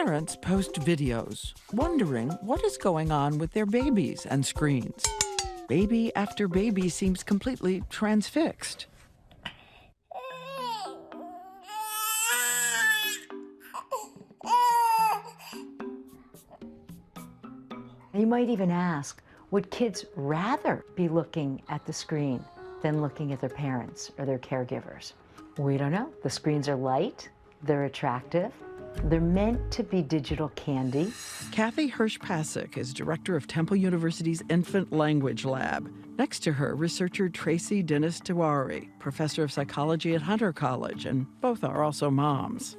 Parents post videos, wondering what is going on with their babies and screens. Baby after baby seems completely transfixed. You might even ask, would kids rather be looking at the screen than looking at their parents or their caregivers? We don't know. The screens are light, they're attractive, they're meant to be digital candy. Kathy Hirsch-Pasek is director of Temple University's Infant Language Lab. Next to her, researcher Tracy Dennis-Tiwari, professor of psychology at Hunter College, and both are also moms.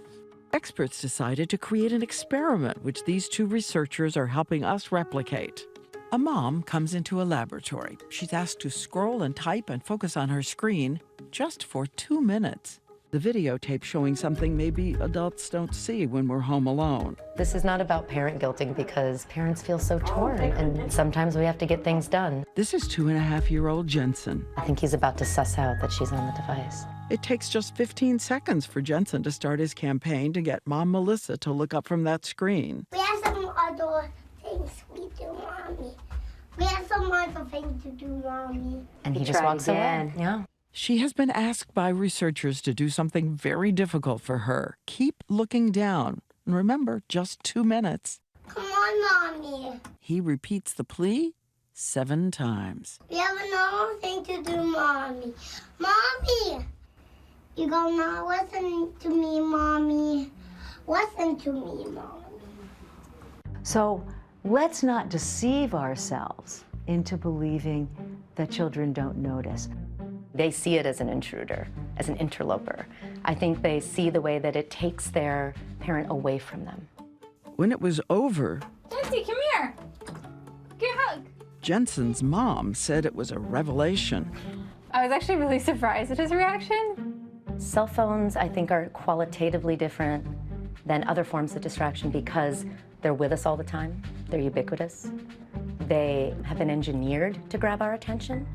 Experts decided to create an experiment which these two researchers are helping us replicate. A mom comes into a laboratory. She's asked to scroll and type and focus on her screen just for 2 minutes. The videotape showing something maybe adults don't see when we're home alone. This is not about parent guilting because parents feel so torn and sometimes we have to get things done. This is 2.5-year-old Jensen. I think he's about to suss out that she's on the device. It takes just 15 seconds for Jensen to start his campaign to get Mom Melissa to look up from that screen. We have some other things we do, Mommy. We have some other things to do, Mommy. And he just walks away. Yeah. She has been asked by researchers to do something very difficult for her. Keep looking down. And remember, just 2 minutes. Come on, Mommy. He repeats the plea 7 times. We have another thing to do, Mommy. Mommy! You gonna listen to me, Mommy. Listen to me, Mommy. So let's not deceive ourselves into believing that children don't notice. They see it as an intruder, as an interloper. I think they see the way that it takes their parent away from them. When it was over, Jesse, come here. Give a hug. Jensen's mom said it was a revelation. I was actually really surprised at his reaction. Cell phones, I think, are qualitatively different than other forms of distraction because they're with us all the time. They're ubiquitous. They have been engineered to grab our attention.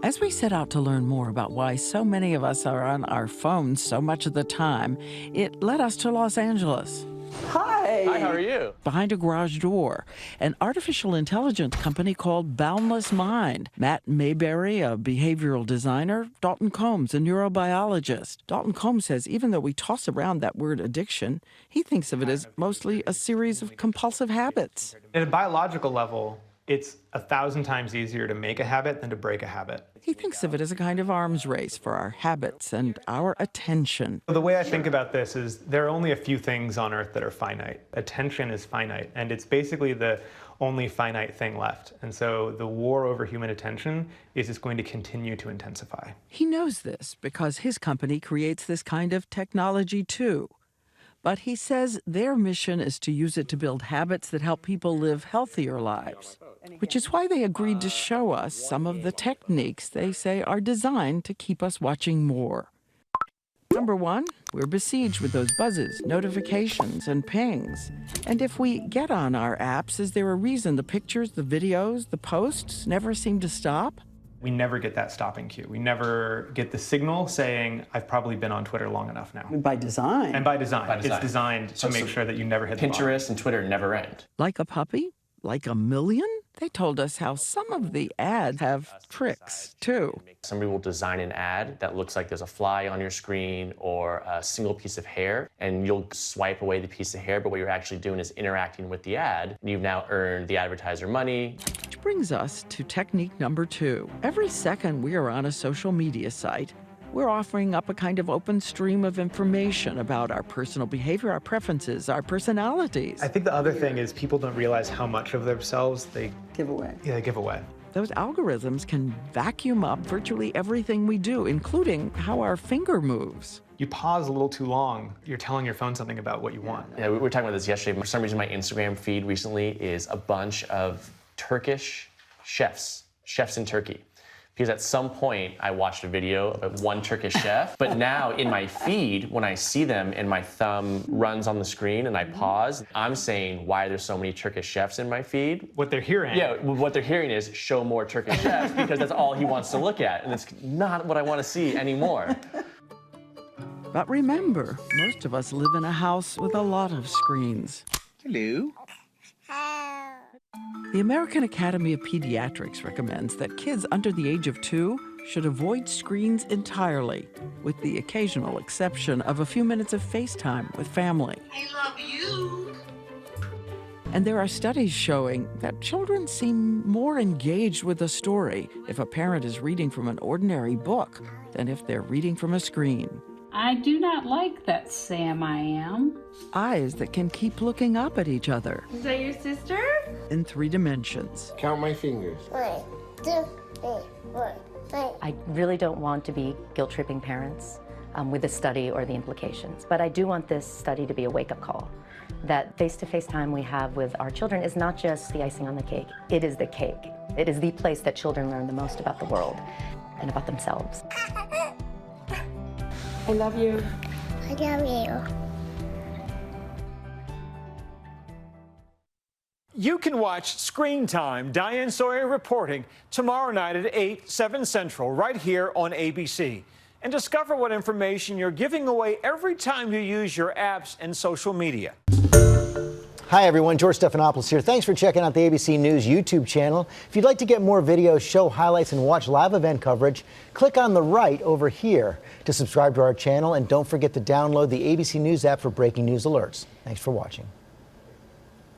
As we set out to learn more about why so many of us are on our phones so much of the time, it led us to Los Angeles. Hi, how are you? Behind a garage door, an artificial intelligence company called Boundless Mind. Matt Mayberry, a behavioral designer, Dalton Combs, a neurobiologist. Dalton Combs says even though we toss around that word addiction, he thinks of it as mostly a series of compulsive habits. At a biological level, it's 1,000 times easier to make a habit than to break a habit. He thinks of it as a kind of arms race for our habits and our attention. The way I think about this is there are only a few things on Earth that are finite. Attention is finite, and it's basically the only finite thing left. And so the war over human attention is just going to continue to intensify. He knows this because his company creates this kind of technology too. But he says their mission is to use it to build habits that help people live healthier lives, which is why they agreed to show us some of the techniques they say are designed to keep us watching more. Number 1, we're besieged with those buzzes, notifications, and pings. And if we get on our apps, is there a reason the pictures, the videos, the posts never seem to stop? We never get that stopping cue. We never get the signal saying, I've probably been on Twitter long enough now. By design. And by design. By design. It's designed to make sure that you never hit the bottom. Pinterest and Twitter never end. Like a puppy? Like a million? They told us how some of the ads have tricks, too. Somebody will design an ad that looks like there's a fly on your screen or a single piece of hair, and you'll swipe away the piece of hair, but what you're actually doing is interacting with the ad. You've now earned the advertiser money. Which brings us to technique number 2. Every second we are on a social media site, we're offering up a kind of open stream of information about our personal behavior, our preferences, our personalities. I think the other thing is people don't realize how much of themselves they Give away. they give away. Those algorithms can vacuum up virtually everything we do, including how our finger moves. You pause a little too long, you're telling your phone something about what you want. Yeah, we were talking about this yesterday. For some reason, my Instagram feed recently is a bunch of Turkish chefs in Turkey. Because at some point, I watched a video of one Turkish chef, but now in my feed, when I see them and my thumb runs on the screen and I pause, I'm saying, why are there so many Turkish chefs in my feed? What they're hearing. Yeah, what they're hearing is, show more Turkish chefs, because that's all he wants to look at, and it's not what I want to see anymore. But remember, most of us live in a house with a lot of screens. Hello. The American Academy of Pediatrics recommends that kids under the age of 2 should avoid screens entirely, with the occasional exception of a few minutes of FaceTime with family. I love you. And there are studies showing that children seem more engaged with a story if a parent is reading from an ordinary book than if they're reading from a screen. I do not like that Sam I am. Eyes that can keep looking up at each other. Is that your sister? In 3 dimensions. Count my fingers. 1, 2, 3, 4, 5. I really don't want to be guilt-tripping parents with the study or the implications, but I do want this study to be a wake-up call. That face-to-face time we have with our children is not just the icing on the cake. It is the cake. It is the place that children learn the most about the world and about themselves. I love you. I love you. You can watch Screen Time, Diane Sawyer reporting, tomorrow night at 8, 7 Central, right here on ABC. And discover what information you're giving away every time you use your apps and social media. Hi, everyone. George Stephanopoulos here. Thanks for checking out the ABC News YouTube channel. If you'd like to get more videos, show highlights, and watch live event coverage, click on the right over here to subscribe to our channel. And don't forget to download the ABC News app for breaking news alerts. Thanks for watching.